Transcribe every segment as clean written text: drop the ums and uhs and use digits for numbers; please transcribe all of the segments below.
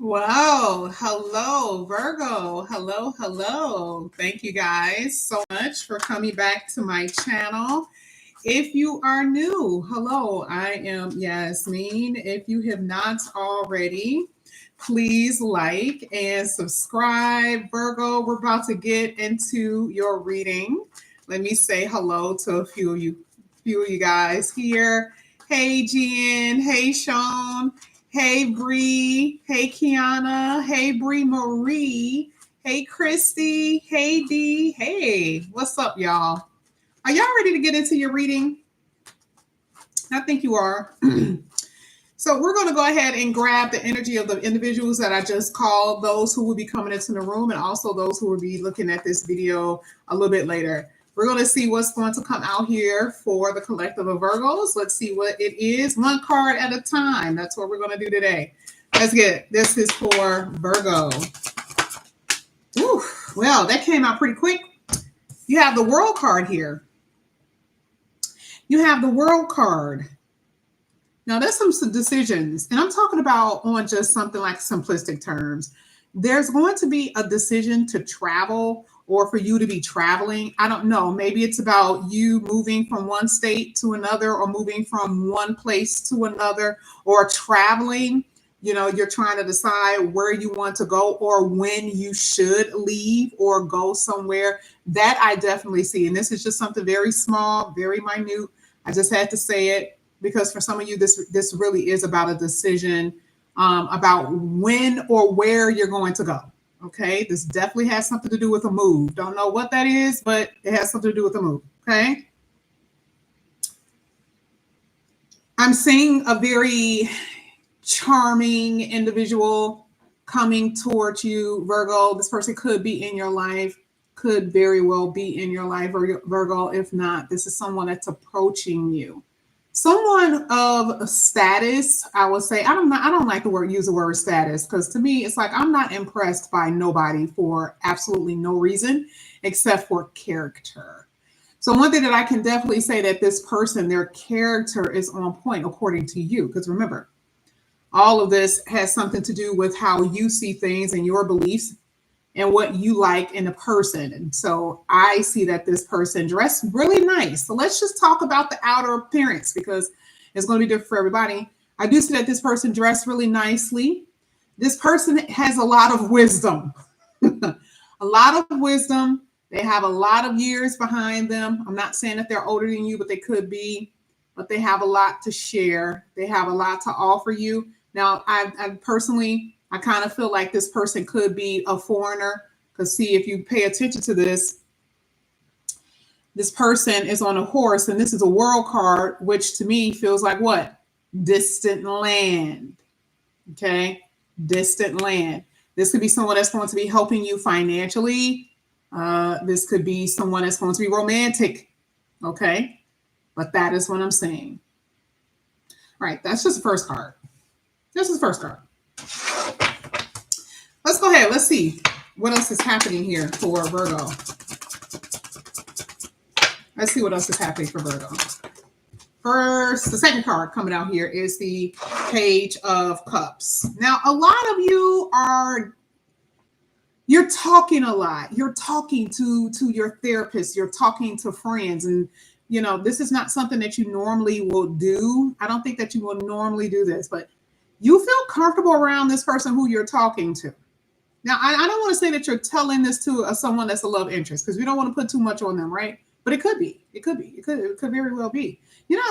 Wow. Hello, Virgo. Hello, hello. Thank you guys so much for coming back to my channel. If you are new, hello, I am Yasmin. If you have not already, please like and subscribe. Virgo, we're about to get into your reading. Let me say hello to a few of you guys here. Hey, Jen. Hey, Sean. Hey, Bree. Hey, Kiana. Hey, Bree Marie. Hey, Christy. Hey, Dee. Hey, what's up, y'all? Are y'all ready to get into your reading? I think you are. So we're going to go ahead and grab the energy of the individuals that I just called, those who will be coming into the room, and also those who will be looking at this video a little bit later. We're going to see what's going to come out here for the collective of Virgos. Let's see what it is, one card at a time. That's what we're going to do today. Let's get it. This is for Virgo. Ooh, well, that came out pretty quick. You have the World card here. You have the World card. Now, there's some decisions, and I'm talking about on just something like simplistic terms. There's going to be a decision to travel or for you to be traveling. I don't know. Maybe it's about you moving from one state to another or moving from one place to another or traveling. You're trying to decide where you want to go or when you should leave or go somewhere. That I definitely see. And this is just something very small, very minute. I just had to say it because for some of you, this really is about a decision about when or where you're going to go. Okay, this definitely has something to do with a move. Don't know what that is, but it has something to do with a move. Okay, I'm seeing a very charming individual coming towards you, Virgo. This person could be in your life, could very well be in your life, Virgo. If not, this is someone that's approaching you. Someone of status, I would say. I don't like the word use the word status because to me it's like I'm not impressed by nobody for absolutely no reason except for character. So one thing that I can definitely say that this person, their character is on point according to you. Because remember, all of this has something to do with how you see things and your beliefs and what you like in a person. And so I see that this person dressed really nice. So let's just talk about the outer appearance because it's going to be different for everybody. I do see that this person dressed really nicely. This person has a lot of wisdom, a lot of wisdom. They have a lot of years behind them. I'm not saying that they're older than you, but they could be, but they have a lot to share. They have a lot to offer you. Now, I personally, I kind of feel like this person could be a foreigner because see, if you pay attention to this person is on a horse and this is a world card, which to me feels like what? Distant land. Okay. Distant land. This could be someone that's going to be helping you financially. This could be someone that's going to be romantic. Okay. But that is what I'm saying. All right. That's just the first card. This is the first card. Let's go ahead. Let's see what else is happening here for Virgo. Let's see what else is happening for Virgo. First, the second card coming out here is the Page of Cups. Now, a lot of you you're talking a lot. You're talking to your therapist. You're talking to friends. And, this is not something that you normally will do. I don't think that you will normally do this, but you feel comfortable around this person who you're talking to. Now, I don't want to say that you're telling this to someone that's a love interest because we don't want to put too much on them, right? But it could be. It could very well be.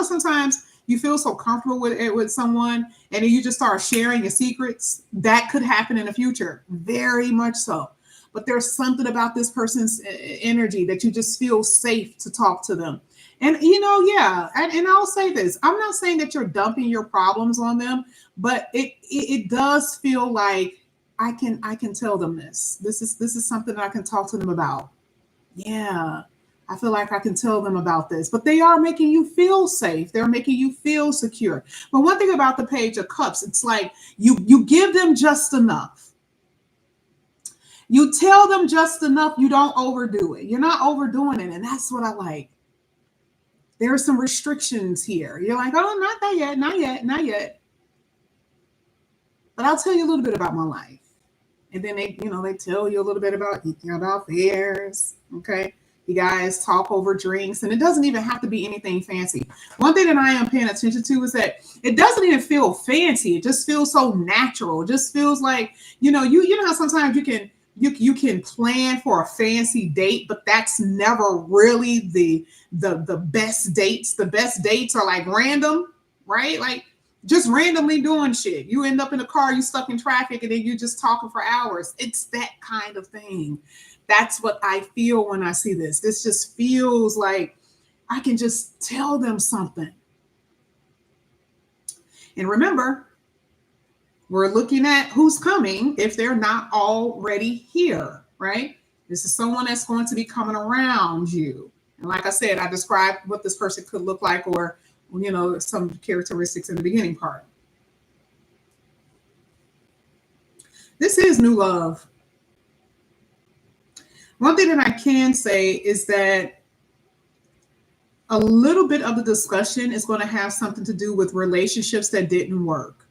Sometimes you feel so comfortable with it with someone and then you just start sharing your secrets. That could happen in the future. Very much so. But there's something about this person's energy that you just feel safe to talk to them. And, yeah. And I'll say this. I'm not saying that you're dumping your problems on them, but it does feel like I can tell them this. This is something that I can talk to them about. Yeah. I feel like I can tell them about this, but they are making you feel safe. They're making you feel secure. But one thing about the Page of Cups, it's like you give them just enough. You tell them just enough. You don't overdo it. You're not overdoing it. And that's what I like. There are some restrictions here. You're like, oh, not that yet, not yet, not yet. but I'll tell you a little bit about my life. And then they tell you a little bit about theirs. Okay. You guys talk over drinks, and it doesn't even have to be anything fancy. One thing that I am paying attention to is that it doesn't even feel fancy. It just feels so natural. It just feels like, you know how sometimes you can plan for a fancy date, but that's never really the best dates. The best dates are like random, right? Like just randomly doing shit. You end up in a car, you stuck in traffic, and then you just talking for hours. It's that kind of thing. That's what I feel when I see this. This just feels like I can just tell them something. And remember, we're looking at who's coming if they're not already here, right? This is someone that's going to be coming around you. And like I said, I described what this person could look like, or, some characteristics in the beginning part. This is new love. One thing that I can say is that a little bit of the discussion is going to have something to do with relationships that didn't work.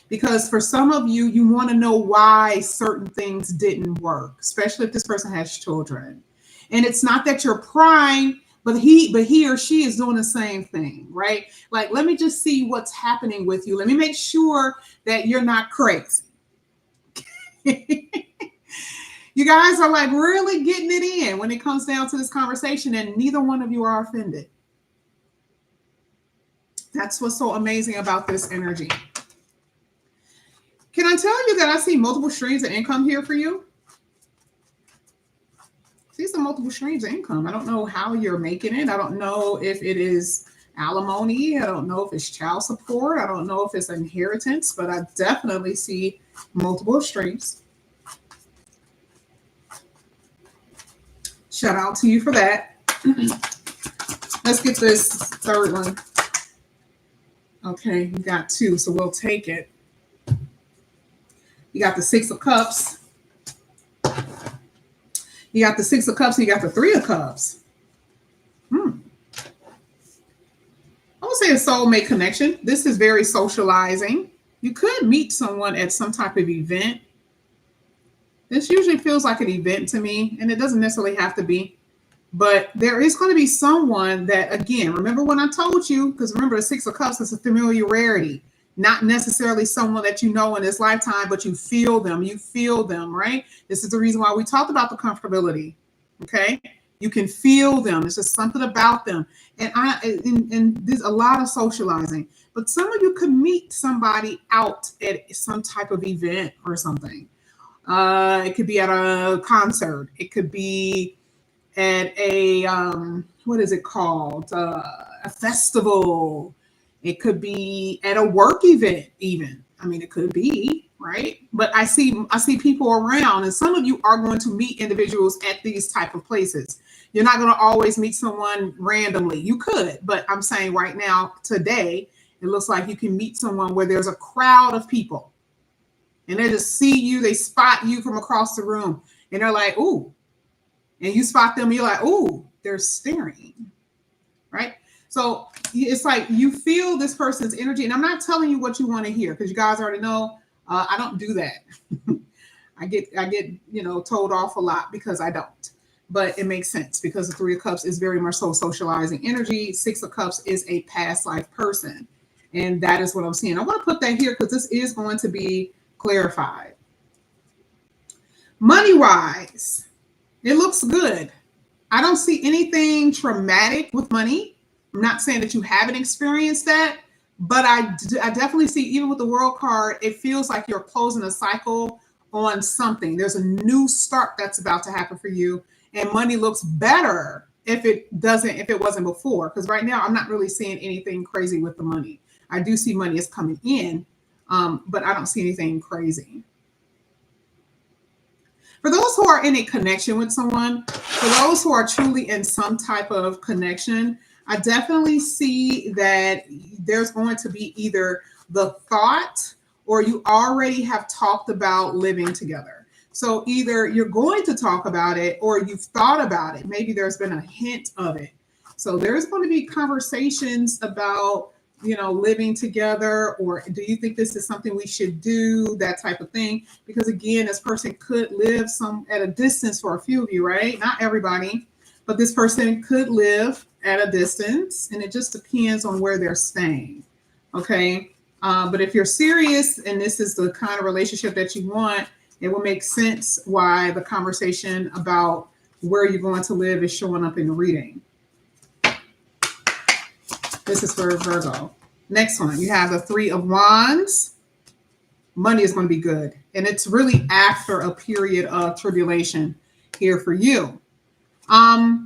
Because for some of you, you want to know why certain things didn't work, especially if this person has children. And it's not that you're prying, but he or she is doing the same thing, right? Like, let me just see what's happening with you. Let me make sure that you're not crazy. You guys are like really getting it in when it comes down to this conversation, and neither one of you are offended. That's what's so amazing about this energy. Can I tell you that I see multiple streams of income here for you? See some multiple streams of income. I don't know how you're making it. I don't know if it is alimony. I don't know if it's child support. I don't know if it's inheritance, but I definitely see multiple streams. Shout out to you for that. Let's get this third one. Okay, you got two, so we'll take it. You got the Six of Cups. You got the Six of Cups, and you got the Three of Cups. I would say a soulmate connection. This is very socializing. You could meet someone at some type of event. This usually feels like an event to me, and it doesn't necessarily have to be. But there is going to be someone that, again, remember when I told you, because remember the Six of Cups is a familiarity. Not necessarily someone that you know in this lifetime, but you feel them. You feel them, right? This is the reason why we talked about the comfortability. Okay, you can feel them. It's just something about them, and there's a lot of socializing. But some of you could meet somebody out at some type of event or something. It could be at a concert. It could be at a what is it called? A festival. It could be at a work event, even. I mean, it could be, right? But I see people around, and some of you are going to meet individuals at these type of places. You're not going to always meet someone randomly. You could, but I'm saying right now, today, it looks like you can meet someone where there's a crowd of people, and they just see you, they spot you from across the room, and they're like, ooh. And you spot them, you're like, ooh, they're staring, right? So it's like you feel this person's energy. And I'm not telling you what you want to hear, because you guys already know I don't do that. I get told off a lot because I don't. But it makes sense, because the Three of Cups is very much so socializing energy. Six of Cups is a past life person. And that is what I'm seeing. I want to put that here because this is going to be clarified. Money-wise, it looks good. I don't see anything traumatic with money. I'm not saying that you haven't experienced that, but I definitely see, even with the World card, it feels like you're closing a cycle on something. There's a new start that's about to happen for you, and money looks better if it wasn't before. Because right now, I'm not really seeing anything crazy with the money. I do see money is coming in, but I don't see anything crazy. For those who are in a connection with someone, for those who are truly in some type of connection, I definitely see that there's going to be either the thought, or you already have talked about living together. So either you're going to talk about it, or you've thought about it. Maybe there's been a hint of it. So there's going to be conversations about living together, or do you think this is something we should do, that type of thing? Because again, this person could live at a distance for a few of you, right? Not everybody, but this person could live at a distance, and it just depends on where they're staying. Okay. But if you're serious and this is the kind of relationship that you want, it will make sense why the conversation about where you're going to live is showing up in the reading. This is for Virgo. Next one, you have the Three of Wands. Money is going to be good. And it's really after a period of tribulation here for you. Let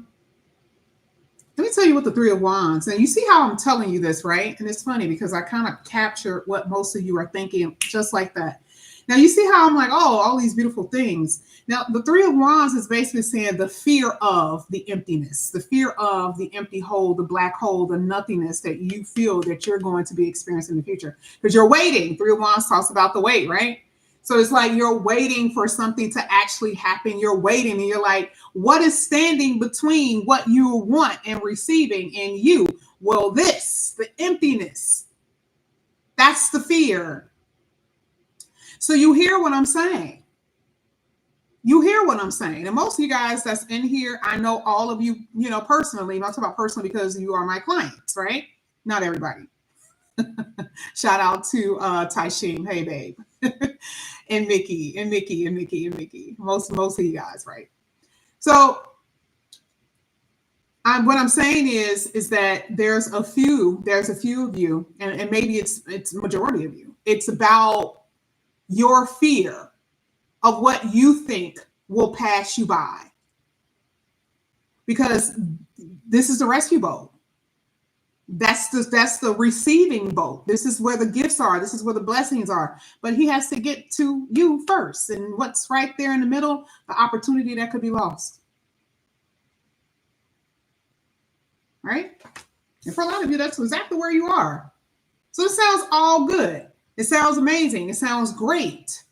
me tell you what the Three of Wands, and you see how I'm telling you this, right? And it's funny because I kind of captured what most of you are thinking just like that. Now you see how I'm like, oh, all these beautiful things. Now the Three of Wands is basically saying the fear of the emptiness, the fear of the empty hole, the black hole, the nothingness that you feel that you're going to be experiencing in the future. Because you're waiting. Three of Wands talks about the wait, right? So it's like you're waiting for something to actually happen. You're waiting and you're like, what is standing between what you want and receiving and you? Well, the emptiness. That's the fear. So you hear what I'm saying. You hear what I'm saying. And most of you guys that's in here, I know all of you, personally. I'm talking about personally because you are my clients, right? Not everybody. Shout out to Taishim. Hey, babe. and Mickey. Most of you guys, right? So what I'm saying is that there's a few of you, and maybe it's majority of you. It's about your fear of what you think will pass you by. Because this is the rescue boat. That's the receiving boat. This is where the gifts are. This is where the blessings are. But he has to get to you first. And what's right there in the middle? The opportunity that could be lost. Right? And for a lot of you, that's exactly where you are. So it sounds all good. It sounds amazing. It sounds great.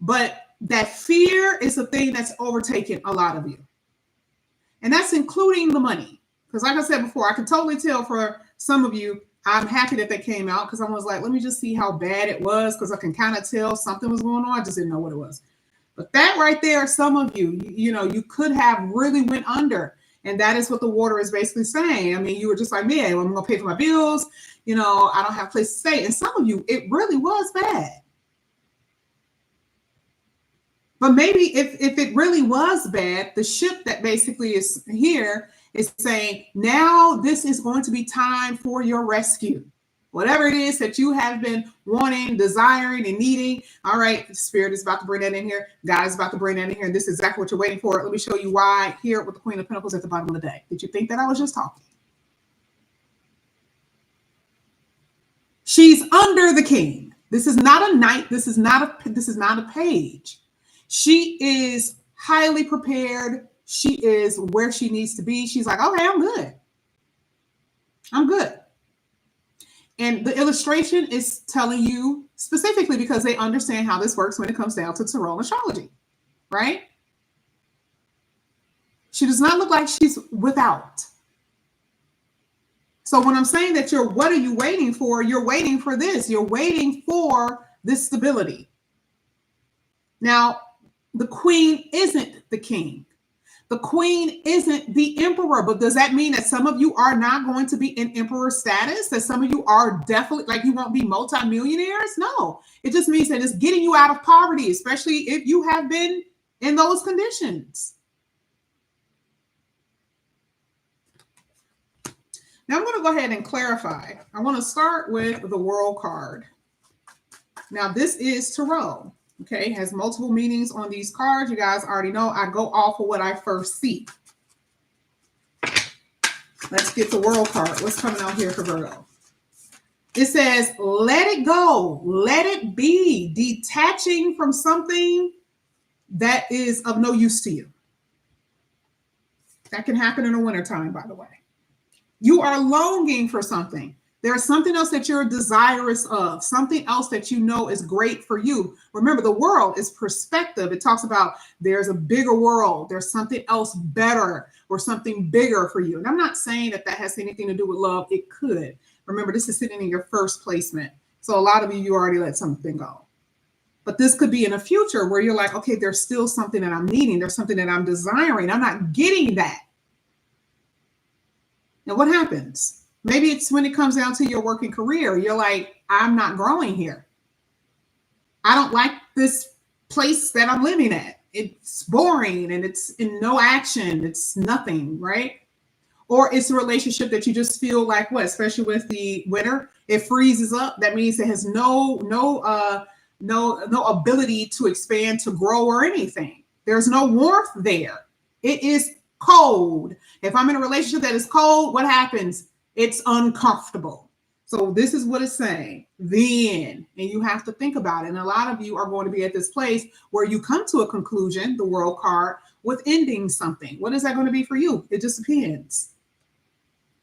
But that fear is the thing that's overtaken a lot of you. And that's including the money. Because like I said before, I can totally tell for some of you, I'm happy that they came out because I was like, let me just see how bad it was because I can kind of tell something was going on. I just didn't know what it was. But that right there, some of you, you could have really went under. And that is what the water is basically saying. I mean, you were just like, man, I'm going to pay for my bills. I don't have a place to stay. And some of you, it really was bad. But maybe if it really was bad, the ship that basically is here is saying, now this is going to be time for your rescue. Whatever it is that you have been wanting, desiring, and needing. All right, Spirit is about to bring that in here. God is about to bring that in here. And this is exactly what you're waiting for. Let me show you why here with the Queen of Pentacles at the bottom of the deck. Did you think that I was just talking? She's under the king. This is not a knight. This is not a page. She is highly prepared. She is where she needs to be. She's like, okay, I'm good. I'm good. And the illustration is telling you specifically because they understand how this works when it comes down to tarot astrology, right? She does not look like she's without. So when I'm saying that what are you waiting for? You're waiting for this. You're waiting for this stability. Now, the queen isn't the king. The queen isn't the emperor, but does that mean that some of you are not going to be in emperor status? That some of you are definitely, like, you won't be multimillionaires? No, it just means that it's getting you out of poverty, especially if you have been in those conditions. Now I'm going to go ahead and clarify. I want to start with the World card. Now this is tarot. Okay, has multiple meanings on these cards. You guys already know I go off of what I first see. Let's get the World card. What's coming out here for Virgo? It says, let it go. Let it be. Detaching from something that is of no use to you. That can happen in the wintertime, by the way. You are longing for something. There's something else that you're desirous of, something else that you know is great for you. Remember, the world is perspective. It talks about there's a bigger world. There's something else better or something bigger for you. And I'm not saying that has anything to do with love. It could. Remember, this is sitting in your first placement. So a lot of you already let something go. But this could be in the future where you're like, okay, there's still something that I'm needing. There's something that I'm desiring. I'm not getting that. Now, what happens? Maybe it's when it comes down to your working career. You're like, I'm not growing here. I don't like this place that I'm living at. It's boring and it's in no action. It's nothing, right? Or it's a relationship that you just feel like what, especially with the winter, it freezes up. That means it has no ability to expand, to grow, or anything. There's no warmth there. It is cold. If I'm in a relationship that is cold, what happens? It's uncomfortable. So this is what it's saying. Then, and you have to think about it. And a lot of you are going to be at this place where you come to a conclusion, the World card, with ending something. What is that going to be for you? It just depends.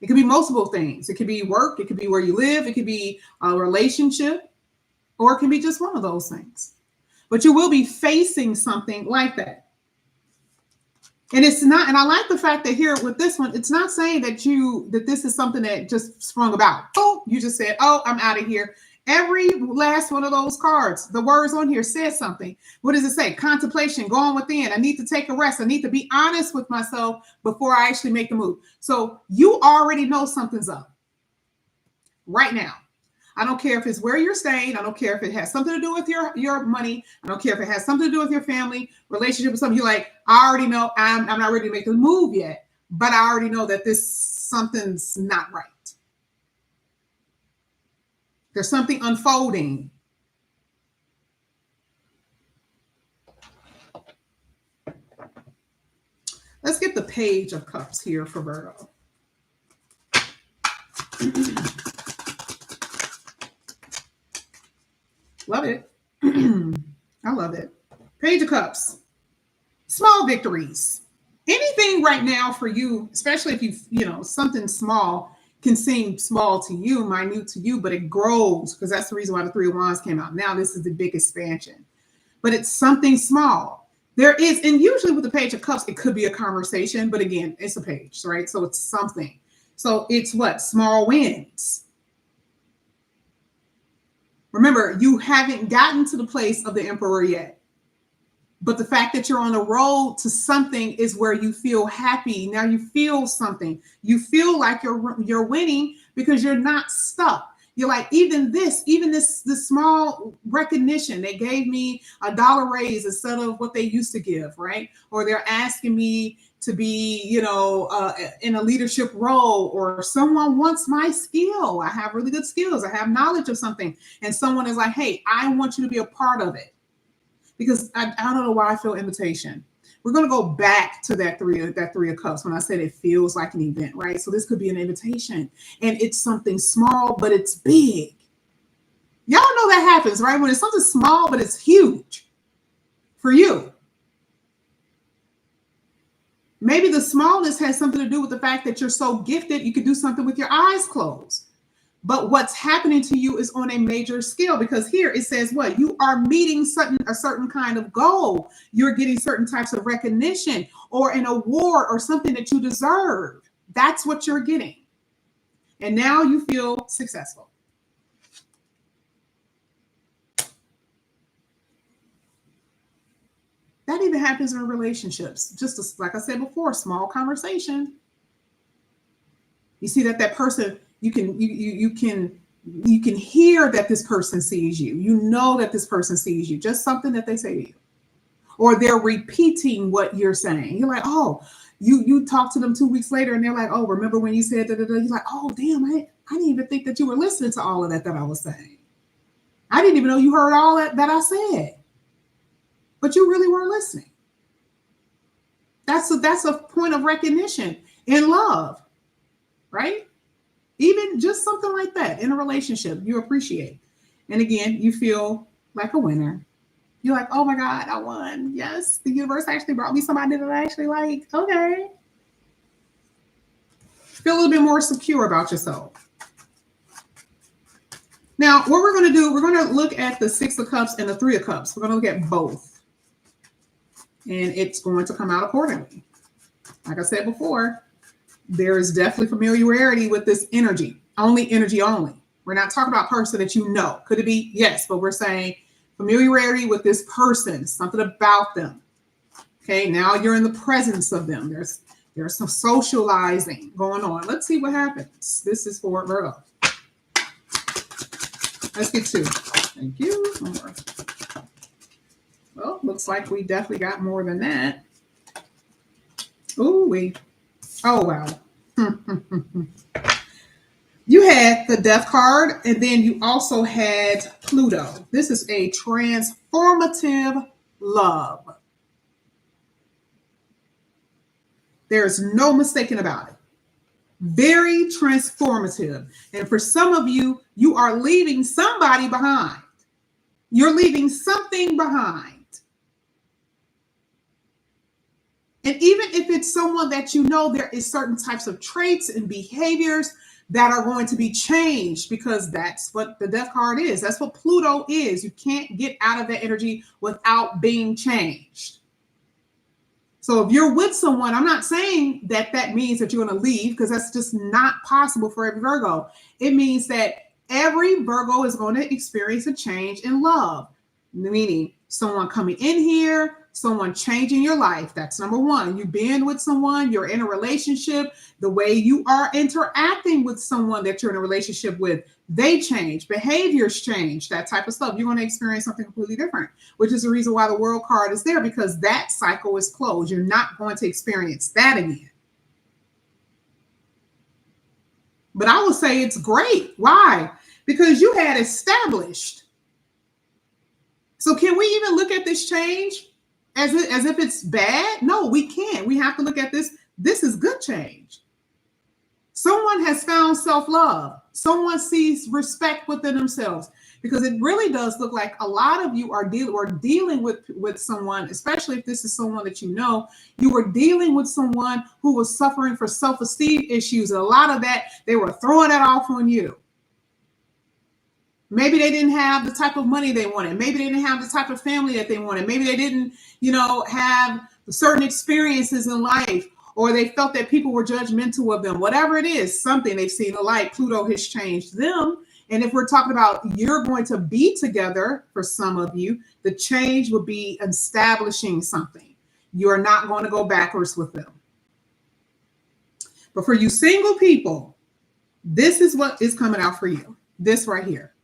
It could be multiple things. It could be work. It could be where you live. It could be a relationship, or it can be just one of those things. But you will be facing something like that. And it's not, and I like the fact that here with this one, it's not saying that this is something that just sprung about. Oh, you just said, oh, I'm out of here. Every last one of those cards, the words on here says something. What does it say? Contemplation, going within. I need to take a rest. I need to be honest with myself before I actually make the move. So you already know something's up right now. I don't care if it's where you're staying. I don't care if it has something to do with your money. I don't care if it has something to do with your family, relationship, or something. You're like, I already know I'm not ready to make the move yet, but I already know that something's not right. There's something unfolding. Let's get the Page of Cups here for Virgo. Love it. I love it. Page of Cups. Small victories. Anything right now for you, especially if something small can seem small to you, minute to you, but it grows, because that's the reason why the Three of Wands came out. Now this is the big expansion. But it's something small. There is, and usually with the Page of Cups, it could be a conversation, but again, it's a page, right? So it's something. So it's what? Small wins. Remember, you haven't gotten to the place of the Emperor yet. But the fact that you're on the road to something is where you feel happy. Now you feel something. You feel like you're winning because you're not stuck. You're like, even this small recognition, they gave me $1 raise instead of what they used to give, right? Or they're asking me to be, in a leadership role, or someone wants my skill. I have really good skills. I have knowledge of something. And someone is like, hey, I want you to be a part of it. Because I don't know why I feel invitation. We're going to go back to that three of Cups when I said it feels like an event, right? So this could be an invitation, and it's something small, but it's big. Y'all know that happens, right? When it's something small, but it's huge for you. Maybe the smallness has something to do with the fact that you're so gifted, you could do something with your eyes closed. But what's happening to you is on a major scale, because here it says what? You are meeting a certain kind of goal. You're getting certain types of recognition or an award or something that you deserve. That's what you're getting. And now you feel successful. That even happens in relationships. Just like I said before, small conversation. You see that person, you can hear that this person sees you. You know that this person sees you. Just something that they say to you. Or they're repeating what you're saying. You're like, oh, you talk to them 2 weeks later and they're like, oh, remember when you said da-da-da? You're like, oh, damn, I didn't even think that you were listening to all of that I was saying. I didn't even know you heard all that I said. But you really weren't listening. That's a point of recognition in love, right? Even just something like that in a relationship, you appreciate. And again, you feel like a winner. You're like, oh my God, I won. Yes, the universe actually brought me somebody that I actually like. Okay. Feel a little bit more secure about yourself. Now, what we're going to do, we're going to look at the Six of Cups and the Three of Cups. We're going to look at both. And it's going to come out accordingly. Like I said before, there is definitely familiarity with this energy. Only energy only. We're not talking about person that you know. Could it be? Yes, but we're saying familiarity with this person, something about them. Okay, now you're in the presence of them. There's some socializing going on. Let's see what happens. This is for Virgo. Let's get two. Thank you. More. Well, looks like we definitely got more than that. Ooh, oh, wow. You had the Death card, and then you also had Pluto. This is a transformative love. There's no mistaking about it. Very transformative. And for some of you, you are leaving somebody behind. You're leaving something behind. And even if it's someone that you know, there is certain types of traits and behaviors that are going to be changed, because that's what the Death card is. That's what Pluto is. You can't get out of that energy without being changed. So if you're with someone, I'm not saying that that means that you're going to leave, because that's just not possible for every Virgo. It means that every Virgo is going to experience a change in love, meaning someone coming in here, someone changing your life. That's number one. You've been with someone, you're in a relationship, the way you are interacting with someone that you're in a relationship with, they change, behaviors change, that type of stuff. You're going to experience something completely different, which is the reason why the World card is there, because that cycle is closed. You're not going to experience that again. But I will say it's great. Why? Because you had established. So can we even look at this change as if it's bad? No, we can't. We have to look at this. This is good change. Someone has found self-love. Someone sees respect within themselves, because it really does look like a lot of you are dealing with someone, especially if this is someone that you know, you were dealing with someone who was suffering for self-esteem issues. And a lot of that, they were throwing that off on you. Maybe they didn't have the type of money they wanted. Maybe they didn't have the type of family that they wanted. Maybe they didn't, have certain experiences in life, or they felt that people were judgmental of them. Whatever it is, something they've seen the light. Pluto has changed them. And if we're talking about you're going to be together, for some of you, the change would be establishing something. You're not going to go backwards with them. But for you single people, this is what is coming out for you. This right here.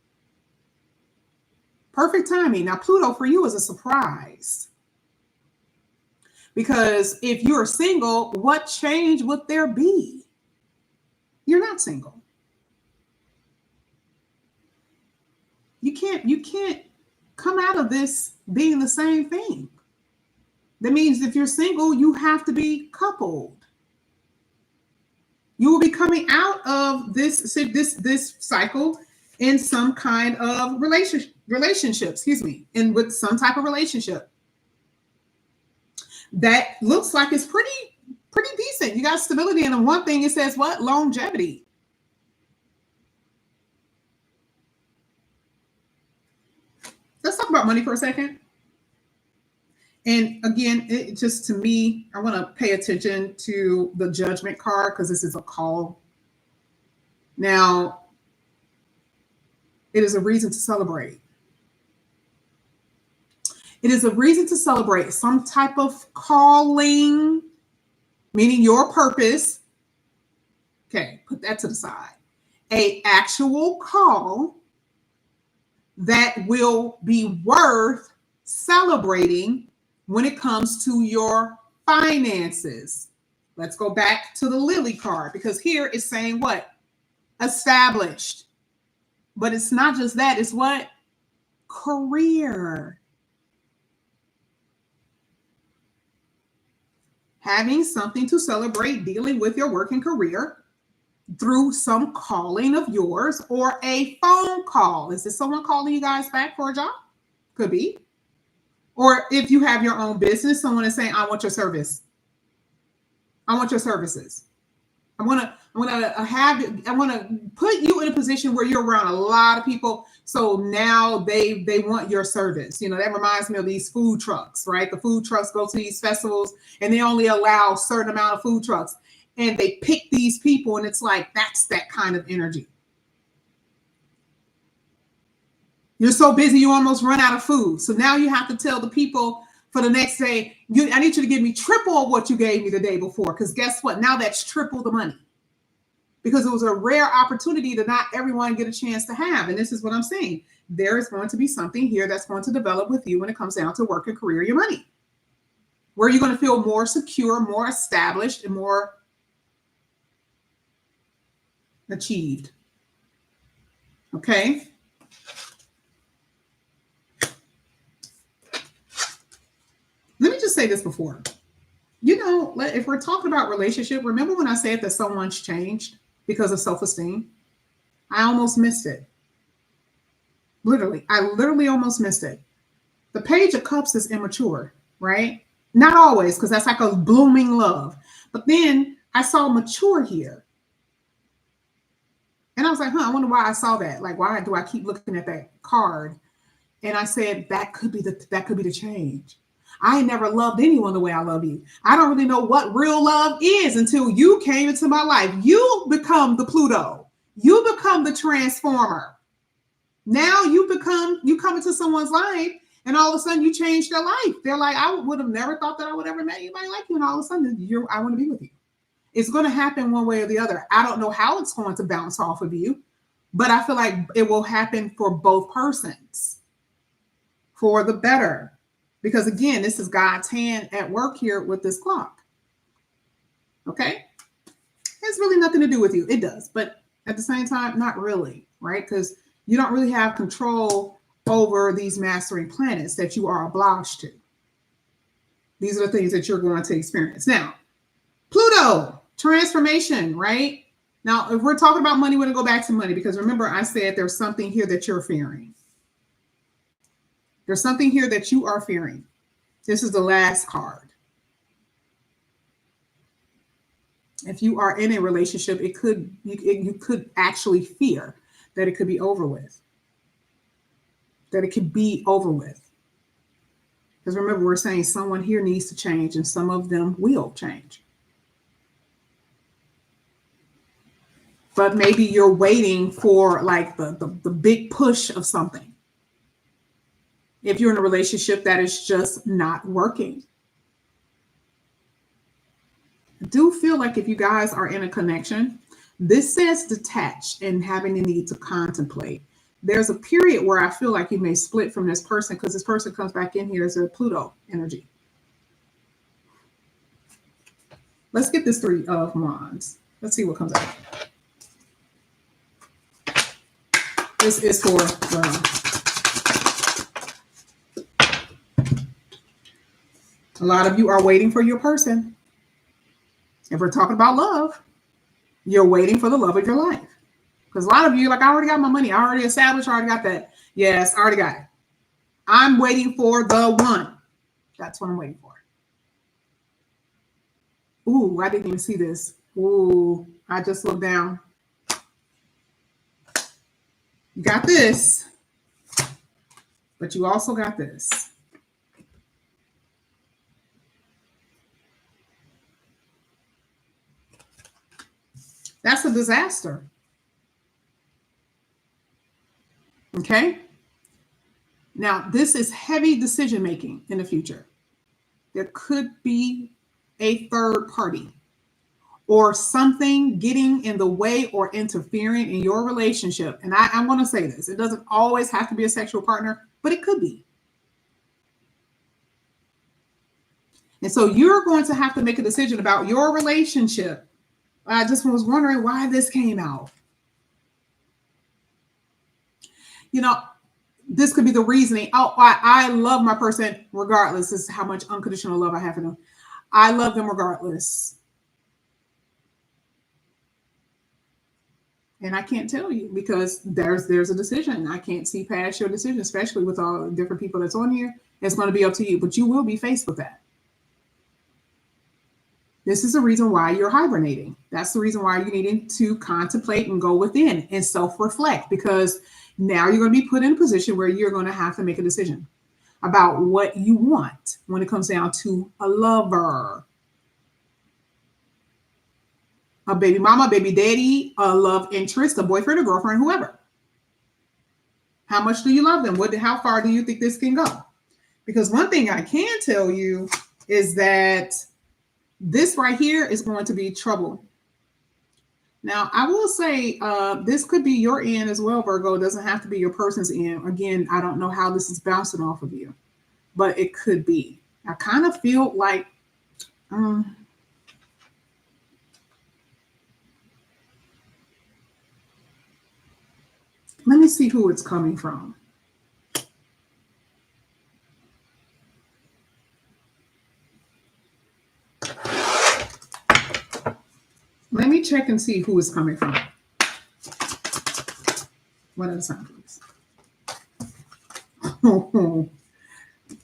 Perfect timing. Now, Pluto for you is a surprise. Because if you're single, what change would there be? You're not single. You can't come out of this being the same thing. That means if you're single, you have to be coupled. You will be coming out of this cycle in some kind of relationship, and with some type of relationship that looks like it's pretty decent. You got stability, and one thing it says what? Longevity. Let's talk about money for a second. And again, it just, to me, I want to pay attention to the Judgment card, because this is a call. Now, it is a reason to celebrate. It is a reason to celebrate some type of calling, meaning your purpose. Okay, put that to the side. An actual call that will be worth celebrating when it comes to your finances. Let's go back to the Lily card, because here it's saying what? Established. But it's not just that, it's what? Career. Having something to celebrate, dealing with your work and career through some calling of yours, or a phone call. Is this someone calling you guys back for a job? Could be. Or if you have your own business, someone is saying, I want your service. I want your services. I want to put you in a position where you're around a lot of people. So now they want your service. That reminds me of these food trucks, right? The food trucks go to these festivals and they only allow a certain amount of food trucks, and they pick these people, and it's like, that's that kind of energy. You're so busy, you almost run out of food. So now you have to tell the people for the next day, I need you to give me triple of what you gave me the day before. Because guess what? Now that's triple the money. Because it was a rare opportunity that not everyone get a chance to have. And this is what I'm saying. There is going to be something here that's going to develop with you when it comes down to work and career, your money. Where you're going to feel more secure, more established, and more achieved. Okay? Let me just say this before. You know, if we're talking about relationship, remember when I said that someone's changed because of self-esteem? I almost missed it. Literally, I literally almost missed it. The Page of Cups is immature, right? Not always, because that's like a blooming love. But then I saw mature here. And I was like, I wonder why I saw that. Like, why do I keep looking at that card? And I said, that could be the change. I never loved anyone the way I love you. I don't really know what real love is until you came into my life. You become the Pluto. You become the transformer. Now you come into someone's life and all of a sudden you change their life. They're like, I would have never thought that I would ever met anybody like you. And all of a sudden I want to be with you. It's going to happen one way or the other. I don't know how it's going to bounce off of you, but I feel like it will happen for both persons for the better. Because again, this is God's hand at work here with this clock. Okay? It's really nothing to do with you. It does, but at the same time, not really, right? Because you don't really have control over these mastering planets that you are obliged to. These are the things that you're going to experience. Now, Pluto, transformation, right? Now, if we're talking about money, we're going to go back to money because remember I said there's something here that you're fearing. There's something here that you are fearing. This is the last card. If you are in a relationship, you could actually fear that it could be over with. That it could be over with. Because remember, we're saying someone here needs to change and some of them will change. But maybe you're waiting for like the big push of something. If you're in a relationship that is just not working. I do feel like if you guys are in a connection, this says detach and having the need to contemplate. There's a period where I feel like you may split from this person because this person comes back in here as a Pluto energy. Let's get this Three of Wands. Let's see what comes out. This is for a lot of you are waiting for your person. If we're talking about love, you're waiting for the love of your life. Because a lot of you, like, I already got my money. I already established. I already got that. Yes, I already got it. I'm waiting for the one. That's what I'm waiting for. Ooh, I didn't even see this. Ooh, I just looked down. You got this, but you also got this. That's a disaster. Okay? Now, this is heavy decision making in the future. There could be a third party or something getting in the way or interfering in your relationship. And I want to say this. It doesn't always have to be a sexual partner, but it could be. And so you're going to have to make a decision about your relationship. I just was wondering why this came out. You know, this could be the reasoning. Oh, I love my person regardless. This is how much unconditional love I have for them. I love them regardless. And I can't tell you because there's a decision. I can't see past your decision, especially with all the different people that's on here. It's going to be up to you, but you will be faced with that. This is the reason why you're hibernating. That's the reason why you're needing to contemplate and go within and self-reflect, because now you're going to be put in a position where you're going to have to make a decision about what you want when it comes down to a lover, a baby mama, baby daddy, a love interest, a boyfriend, a girlfriend, whoever. How much do you love them? How far do you think this can go? Because one thing I can tell you is that this right here is going to be trouble. Now, I will say this could be your end as well, Virgo. It doesn't have to be your person's end. Again, I don't know how this is bouncing off of you, but it could be. I kind of feel like let me see who it's coming from. Let me check and see who it's coming from. What other sign, please? Oh,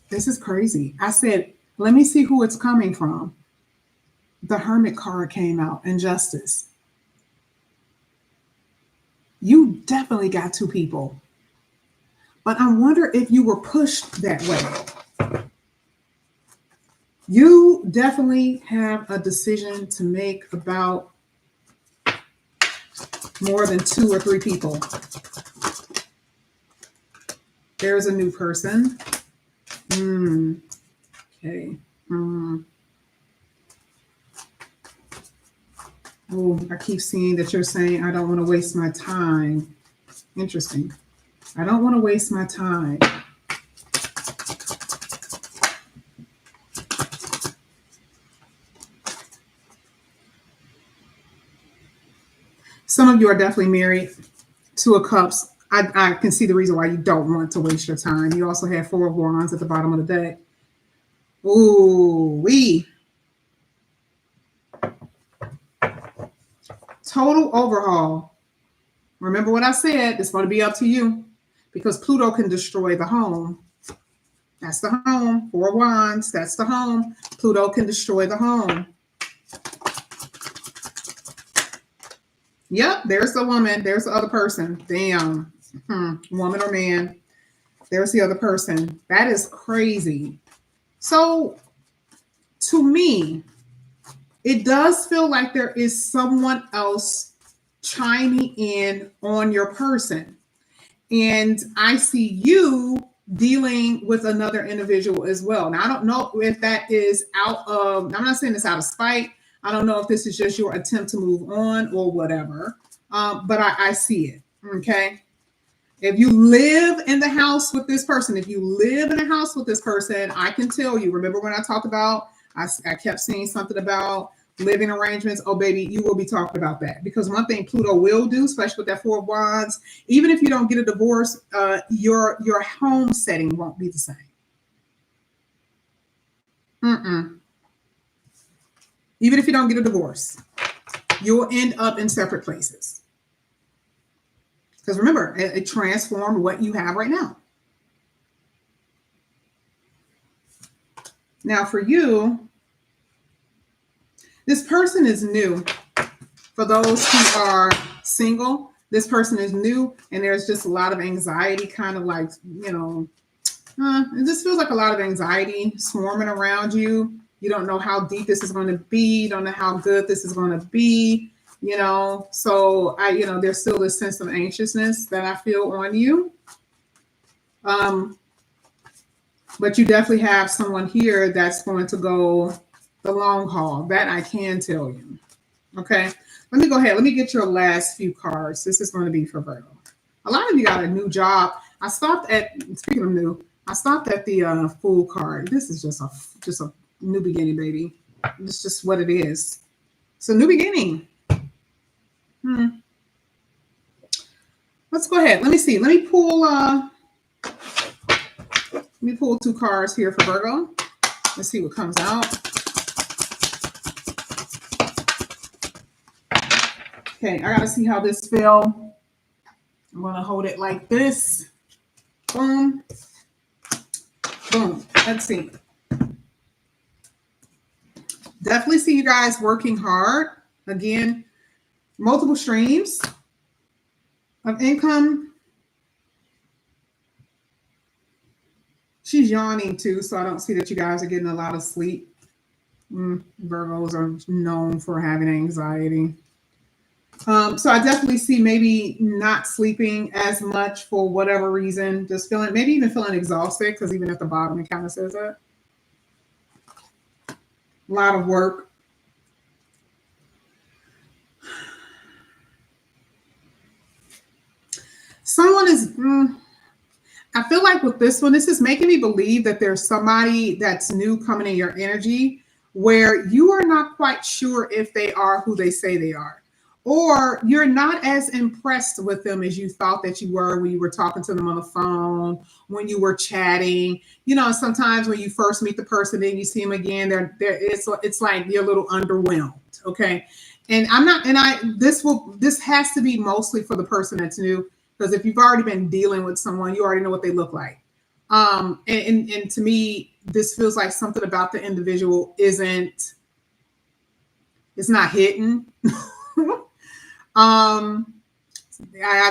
this is crazy. I said, let me see who it's coming from. The Hermit card came out, Injustice. You definitely got two people. But I wonder if you were pushed that way. You definitely have a decision to make about more than 2 or 3 people. There's a new person. Okay. Oh, I keep seeing that you're saying, I don't want to waste my time. Interesting. I don't want to waste my time. Some of you are definitely married. 2 of Cups. I can see the reason why you don't want to waste your time. You also have 4 of Wands at the bottom of the deck. Ooh, wee. Total overhaul. Remember what I said. It's going to be up to you because Pluto can destroy the home. That's the home. 4 of Wands. That's the home. Pluto can destroy the home. Yep, there's the woman. There's the other person. Damn. Woman or man. There's the other person. That is crazy. So, to me, it does feel like there is someone else chiming in on your person. And I see you dealing with another individual as well. Now, I don't know if that is out of, I'm not saying it's out of spite. I don't know if this is just your attempt to move on or whatever. But I see it. Okay. If you live in the house with this person, I can tell you, remember when I talked about, I kept saying something about living arrangements. Oh, baby, you will be talking about that. Because one thing Pluto will do, especially with that 4 of Wands, even if you don't get a divorce, your home setting won't be the same. Even if you don't get a divorce, you'll end up in separate places. Because remember, it transformed what you have right now. Now for you, this person is new. For those who are single, this person is new and there's just a lot of anxiety, kind of like, it just feels like a lot of anxiety swarming around you. You don't know how deep this is going to be. You don't know how good this is going to be. So there's still this sense of anxiousness that I feel on you. But you definitely have someone here that's going to go the long haul. That I can tell you. Okay. Let me go ahead. Let me get your last few cards. This is going to be for Virgo. A lot of you got a new job. Speaking of new, I stopped at the Fool card. This is just a new beginning, baby. It's just what it is. It's a new beginning. Let's go ahead. Let me see. Let me pull 2 cards here for Virgo. Let's see what comes out. Okay, I gotta see how this fell. I'm gonna hold it like this. Boom. Boom. Let's see. Definitely see you guys working hard. Again, multiple streams of income. She's yawning too, so I don't see that you guys are getting a lot of sleep. Virgos are known for having anxiety. So I definitely see maybe not sleeping as much for whatever reason, just feeling, maybe even feeling exhausted, because even at the bottom it kind of says that. A lot of work. Someone is, I feel like with this one, this is making me believe that there's somebody that's new coming in your energy where you are not quite sure if they are who they say they are. Or you're not as impressed with them as you thought that you were when you were talking to them on the phone, when you were chatting. You know, sometimes when you first meet the person, then you see them again, it's like you're a little underwhelmed. Okay. And I'm not, and I, this has to be mostly for the person that's new, because if you've already been dealing with someone, you already know what they look like. And to me, this feels like something about the individual isn't, it's not hitting. I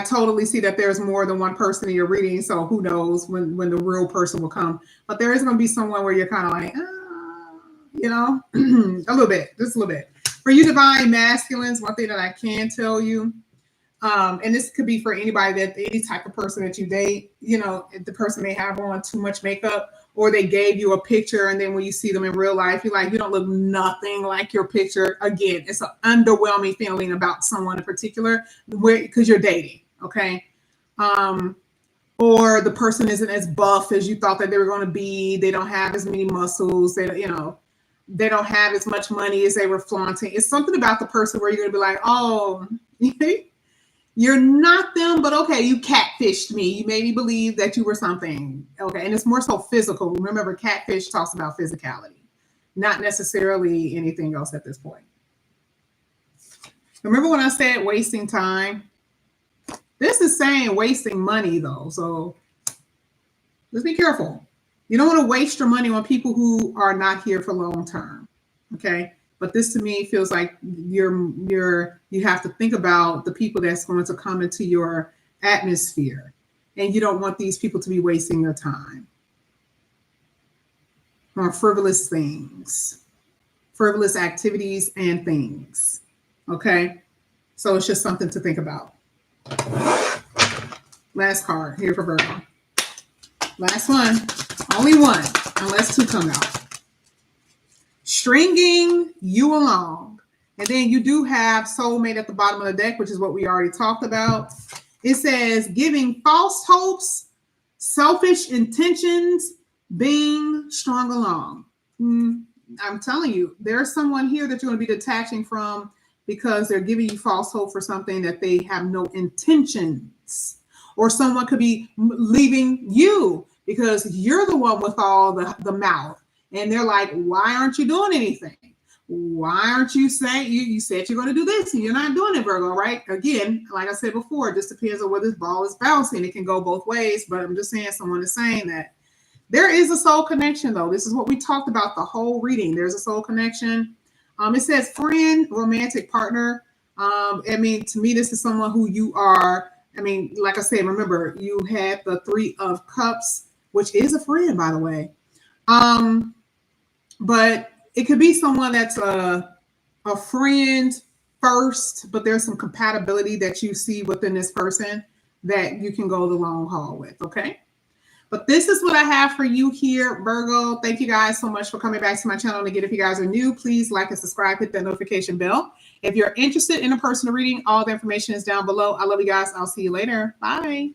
totally see that there's more than one person in your reading, so who knows when the real person will come. But there is going to be someone where you're kind of like, you know, a little bit, just a little bit. For you divine masculines, one thing that I can tell you, and this could be for anybody, that any type of person that you date, you know, if the person may have on too much makeup, or they gave you a picture and then when you see them in real life, you're like, you don't look nothing like your picture. Again, it's an underwhelming feeling about someone in particular, because you're dating, okay? Or the person isn't as buff as you thought that they were going to be. They don't have as many muscles. They, you know, they don't have as much money as they were flaunting. It's something about the person where you're going to be like, oh, you're not them, but okay, you catfished me. You made me believe that you were something. Okay, and it's more so physical. Remember, catfish talks about physicality, not necessarily anything else at this point. Remember when I said wasting time? This is saying wasting money, though. So let's be careful. You don't want to waste your money on people who are not here for long term. Okay. But this to me feels like you have to think about the people that's going to come into your atmosphere, and you don't want these people to be wasting your time on frivolous things, frivolous activities and things. Okay, so it's just something to think about. Last card here for Virgo. Last one, only one, unless two come out. Stringing you along. And then you do have Soulmate at the bottom of the deck, which is what we already talked about. It says giving false hopes, selfish intentions, being strung along. I'm telling you, there's someone here that you're going to be detaching from because they're giving you false hope for something that they have no intentions. Or someone could be leaving you because you're the one with all the mouth. And they're like, why aren't you doing anything? Why aren't you saying, you said you're going to do this and you're not doing it, Virgo, right? Again, like I said before, it just depends on where this ball is bouncing. It can go both ways, but I'm just saying someone is saying that. There is a soul connection, though. This is what we talked about the whole reading. There's a soul connection. It says friend, romantic partner. I mean, to me, this is someone who you are. I mean, like I said, remember, you had the 3 of Cups, which is a friend, by the way. But it could be someone that's a friend first, but there's some compatibility that you see within this person that you can go the long haul with, okay? But this is what I have for you here, Virgo. Thank you guys so much for coming back to my channel. And again, if you guys are new, please like and subscribe, hit that notification bell. If you're interested in a personal reading, all the information is down below. I love you guys. I'll see you later. Bye.